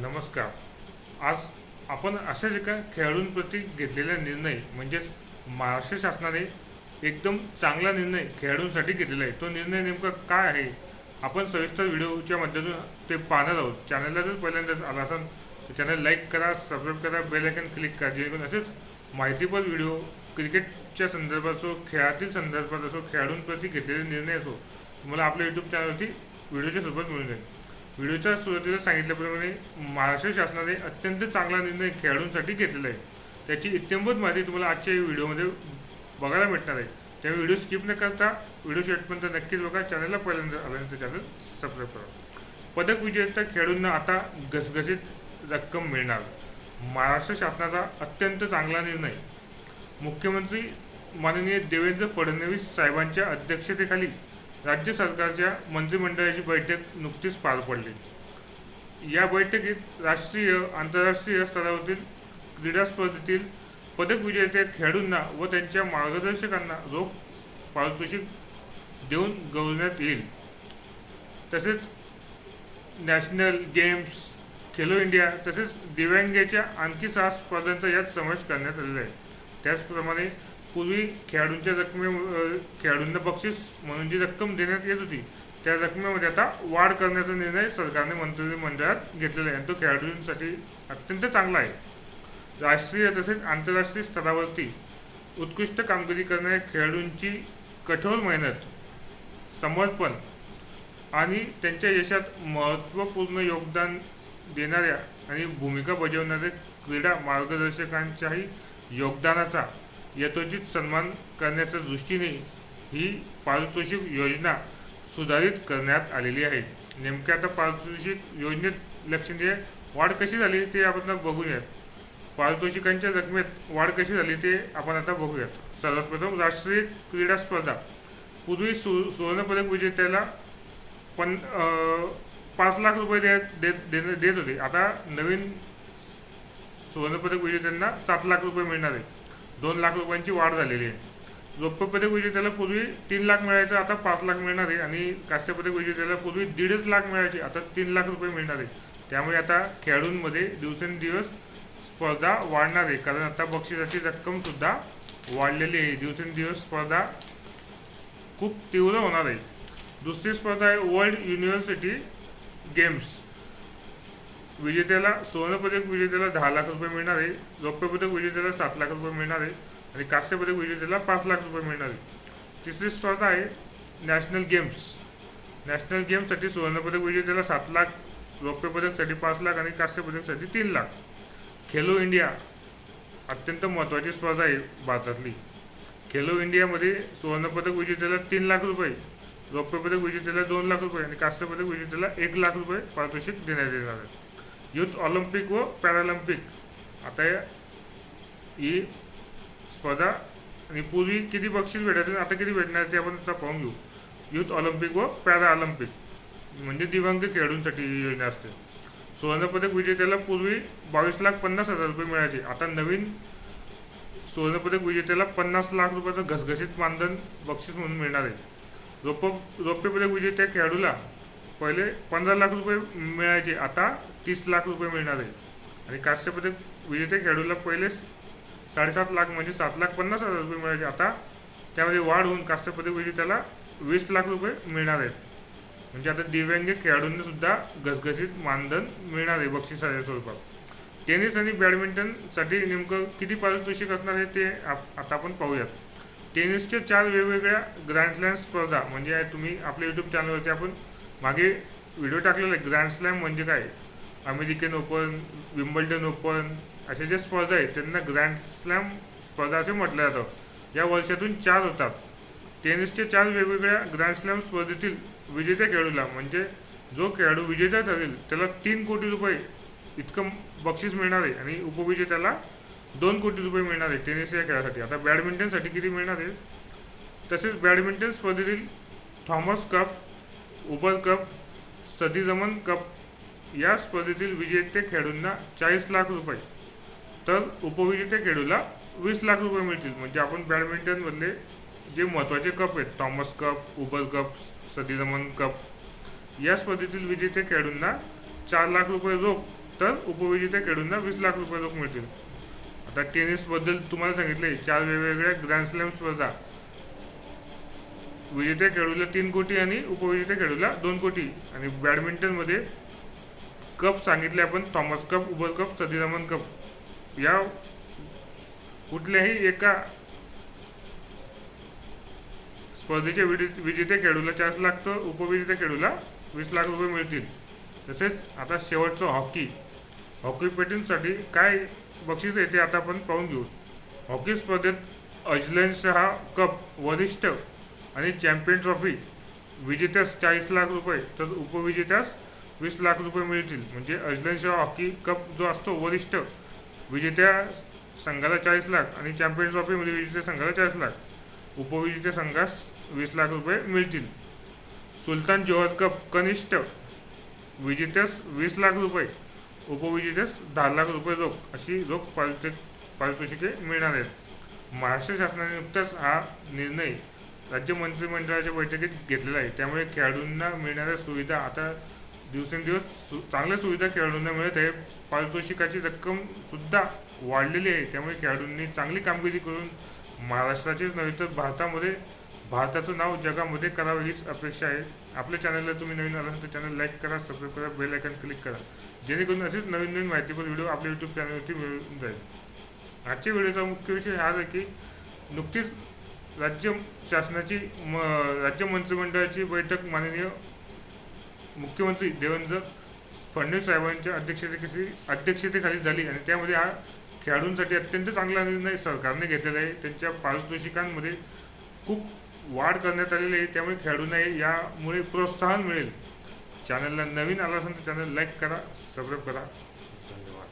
नमस्कार. आज आपण अशाच एका खेळाडूंप्रती घेतलेला निर्णय म्हणजेच महाराष्ट्र शासनाने एकदम चांगला निर्णय खेळाडूंसाठी घेतलेला आहे. तो निर्णय नेमका काय आहे आपण सविस्तर व्हिडिओच्या माध्यमातून ते पाहणार आहोत. चॅनलला जर पहिल्यांदाच आला असाल तर चॅनल लाईक करा, सबस्क्राईब करा, बेल आयकॉन क्लिक करा, जेणेकरून असेच माहितीपर व्हिडिओ क्रिकेटच्या संदर्भात असो, खेळातील संदर्भात असो, खेळाडूंप्रती घेतलेले निर्णय असो तुम्हाला आपल्या यूट्यूब चॅनलवरती व्हिडिओच्या स्वरूपात मिळून जाईल. व्हिडिओच्या सुरुवातीला सांगितल्याप्रमाणे महाराष्ट्र शासनाने अत्यंत चांगला निर्णय खेळाडूंसाठी घेतलेला आहे. त्याची इत्थंभूत माहिती तुम्हाला आजच्या व्हिडिओमध्ये बघायला मिळणार आहे. त्यामुळे व्हिडिओ स्किप न करता व्हिडिओ शेवटपर्यंत नक्कीच बघा. चॅनलला पहिल्यांदा आल्यानंतर चॅनल सबस्क्राईब करा. पदक विजेत्या खेळाडूंना आता घसघशीत रक्कम मिळणार. महाराष्ट्र शासनाचा अत्यंत चांगला निर्णय. मुख्यमंत्री माननीय देवेंद्र फडणवीस साहेबांच्या अध्यक्षतेखाली राज्य सरकारच्या मंत्रिमंडळाची बैठक नुकतीच पार पडली. या बैठकीत राष्ट्रीय आंतरराष्ट्रीय स्तरावरील क्रीडा स्पर्धेतील पदक विजेत्या खेळाडूंना व त्यांच्या मार्गदर्शकांना रोख पारितोषिक देऊन गौरवण्यात येईल. तसेच नॅशनल गेम्स, खेलो इंडिया तसेच दिव्यांगाच्या आणखी 6 स्पर्धांचा यात समावेश करण्यात आलेला आहे. त्याचप्रमाणे पूर्वी खेळाडूंना बक्षीस म्हणून जी रक्कम देण्यात येत होती त्या रकमेमध्ये आता वाढ करण्याचा निर्णय सरकारने मंत्रिमंडळात घेतलेला आहे आणि तो खेळाडूंसाठी अत्यंत चांगला आहे. राष्ट्रीय तसेच आंतरराष्ट्रीय स्तरावरती उत्कृष्ट कामगिरी करणाऱ्या खेळाडूंची कठोर मेहनत, समर्पण आणि त्यांच्या यशात महत्त्वपूर्ण योगदान देणाऱ्या आणि भूमिका बजावणाऱ्या क्रीडा मार्गदर्शकांच्याही योगदानाचा यथोचित सन्मान करण्याच्या दृष्टीने ही पारितोषिक योजना सुधारित करण्यात आलेली आहे. नेमक्या आता पारितोषिक योजनेत लक्षणीय वाढ कशी झाली ते आपण बघूयात. पारितोषिकांच्या रकमेत वाढ कशी झाली ते आपण आता बघूयात. सर्वात प्रथम राष्ट्रीय क्रीडा स्पर्धा. पूर्वी सुवर्णपदक विजेत्याला 5 लाख रुपये देत होते. आता नवीन सुवर्णपदक विजेत्यांना 7 लाख रुपये मिळणार आहे. 2 लाख रुपयांची वाढ झालेली आहे. रौप्य पदक विजेत्याला पूर्वी 3 लाख मिळायचं, आता 5 लाख मिळणार आहे. आणि कांस्य पदक विजेत्याला पूर्वी 1.5 लाख मिळायचे, आता 3 लाख रुपये मिळणार आहे. त्यामुळे आता खेळाडूंमध्ये दिवसेंदिवस स्पर्धा वाढणार आहे, कारण आता बक्षिसाची रक्कम सुद्धा वाढलेली आहे. दिवसेंदिवस स्पर्धा खूप तीव्र होणार आहे. दुसरी स्पर्धा आहे वर्ल्ड युनिव्हर्सिटी गेम्स. विजेत्याला सुवर्णपदक विजेत्याला 10 लाख रुपये मिळणार आहे. रौप्य पदक विजेत्याला 7 लाख रुपये मिळणार आहे आणि कांस्य पदक विजेत्याला 5 लाख रुपये मिळणार आहे. तिसरी स्पर्धा आहे नॅशनल गेम्स. नॅशनल गेम्ससाठी सुवर्णपदक विजेत्याला 7 लाख, रौप्य पदकसाठी 5 लाख आणि कांस्य पदकसाठी 3 लाख. खेलो इंडिया अत्यंत महत्त्वाची स्पर्धा आहे भारतातली. खेलो इंडियामध्ये सुवर्णपदक विजेत्याला 3 लाख रुपये, रौप्य पदक विजेत्याला 2 लाख रुपये आणि कांस्य पदक विजेत्याला 1 लाख रुपये पारितोषिक देण्यात येणार आहे. युथ ऑलिम्पिक व पॅरालिम्पिक. आता ही स्पर्धा आणि पूर्वी किती बक्षीस भेटायचे आता किती भेटणार ते आपण आता पाहून घेऊ. युथ ऑलिम्पिक व पॅराऑलिम्पिक म्हणजे दिव्यांग खेळाडूंसाठी ही योजना असते. सुवर्णपदक विजेत्याला पूर्वी 22,50,000 रुपये मिळायचे, आता नवीन सुवर्णपदक विजेत्याला 50 लाख रुपयाचं घसघशीत मानधन बक्षीस म्हणून मिळणार आहे. रौप्य पदक विजेत्या खेळाडूला पहिले 15 लाख रुपये मिळायचे, आता 30 लाख रुपये मिळणार आहे. आणि कांस्य पदक विजेत्या खेळाडूला पहिले 7.5 लाख म्हणजे 7,50,000 रुपये मिळायचे, आता त्यामध्ये वाढ होऊन कांस्य पदक विजेत्याला 20 लाख रुपये मिळणार आहेत. म्हणजे आता दिव्यांग खेळाडूंना सुद्धा घसघशीत मानधन मिळणार आहे बक्षिसाच्या स्वरूपात. टेनिस आणि बॅडमिंटनसाठी नेमकं किती पारितोषिक असणार आहे ते आता आपण पाहूयात. टेनिसच्या 4 वेगवेगळ्या ग्रँड स्लॅम स्पर्धा म्हणजे तुम्ही आपल्या यूट्यूब चॅनलवरती आपण मागे व्हिडिओ टाकलेला आहे. ग्रँड स्लॅम म्हणजे काय, अमेरिकन ओपन, विम्बल्डन ओपन अशा ज्या स्पर्धा आहेत त्यांना ग्रँड स्लॅम स्पर्धा असे म्हटलं जातं. या वर्षातून 4 होतात. टेनिसच्या 4 वेगवेगळ्या ग्रँड स्लॅम स्पर्धेतील विजेत्या खेळाडूला म्हणजे जो खेळाडू विजेता ठरेल त्याला 3 कोटी रुपये इतकं बक्षीस मिळणार आहे आणि उपविजेत्याला 2 कोटी रुपये मिळणार आहे टेनिस या खेळासाठी. आता बॅडमिंटनसाठी किती मिळणार आहे, तसेच बॅडमिंटन स्पर्धेतील Thomas cup, Uber cup, Sudirman cup या स्पर्धेतील विजेते खेळाडूंना 40 लाख रुपये तर उपविजेते खेळाडूला 20 लाख रुपये मिळतील. म्हणजे आपण बॅडमिंटनमधले जे महत्त्वाचे कप आहेत Thomas cup, Uber cup, Sudirman cup या स्पर्धेतील विजेते खेळाडूंना 4 लाख रुपये रोख तर उपविजेत्या खेळाडूंना 20 लाख रुपये रोख मिळतील. आता टेनिसबद्दल तुम्हाला सांगितले 4 वेगवेगळ्या ग्रँड स्लॅम स्पर्धा. विजेत्या खेळाडूला 3 कोटी आणि उपविजेत्या खेळाडूला 2 कोटी. आणि बॅडमिंटनमध्ये कप सांगितले आपण, Thomas cup, Uber cup, Sudirman cup. या कुठल्याही एका स्पर्धेच्या विजेत्या खेळाडूला 40 लाख तर उपविजेत्या खेळाडूला 20 लाख रुपये मिळतील. तसेच आता शेवटचं हॉकीपटूंसाठी काय बक्षीस आहे ते आता आपण पाहून घेऊ. हॉकी स्पर्धेत अजलन कप वरिष्ठ आणि चॅम्पियन ट्रॉफी विजेत्यास 40 लाख रुपये तर उपविजेत्यास 20 लाख रुपये मिळतील. म्हणजे अजलन हॉकी कप जो असतो वरिष्ठ विजेत्या संघाला 40 लाख आणि चॅम्पियन ट्रॉफीमध्ये विजेत्या संघाला 40 लाख, उपविजेत्या संघास 20 लाख रुपये मिळतील. सुलतान जोहर कप कनिष्ठ विजेत्यास 20 लाख रुपये, उपविजेत्यास 10 लाख रुपये रोख अशी रोख पारितोषिके मिळणार आहेत. महाराष्ट्र शासनाने नुकताच हा निर्णय राज्य मंत्रिमंडळाच्या बैठकीत घेतलेला आहे. त्यामुळे खेळाडूंना मिळणाऱ्या सुविधा आता दिवसेंदिवस चांगल्या सुविधा खेळाडूंना मिळत आहे. पारितोषिकाची रक्कम सुद्धा वाढलेली आहे. त्यामुळे खेळाडूंनी चांगली कामगिरी करून महाराष्ट्राचेच नव्हे तर भारताचं नाव जगामध्ये करावं हीच अपेक्षा आहे. आपल्या चॅनलला तुम्ही नवीन आलात तर चॅनल लाईक करा, सबस्क्राईब करा, बेल आयकॉन क्लिक करा, जेणेकरून असेच नवीन नवीन माहितीपूर्ण व्हिडिओ आपल्या यूट्यूब चॅनलवरती मिळून जाईल. आजच्या व्हिडिओचा मुख्य विषय हाच आहे की नुकतीच राज्य मंत्रिमंडळाची बैठक माननीय मुख्यमंत्री देवेंद्र फडणवीस साहेबांच्या अध्यक्षतेखाली झाली आणि त्यामध्ये हा खेळाडूंसाठी अत्यंत चांगला निर्णय सरकारने घेतलेला आहे. त्यांच्या पारितोषिकांमध्ये खूप वाढ करण्यात आलेली आहे. त्यामुळे खेळाडूंना यामुळे प्रोत्साहन मिळेल. चॅनलला नवीन आला असेल तर चॅनल लाईक करा, सबस्क्राईब करा. धन्यवाद.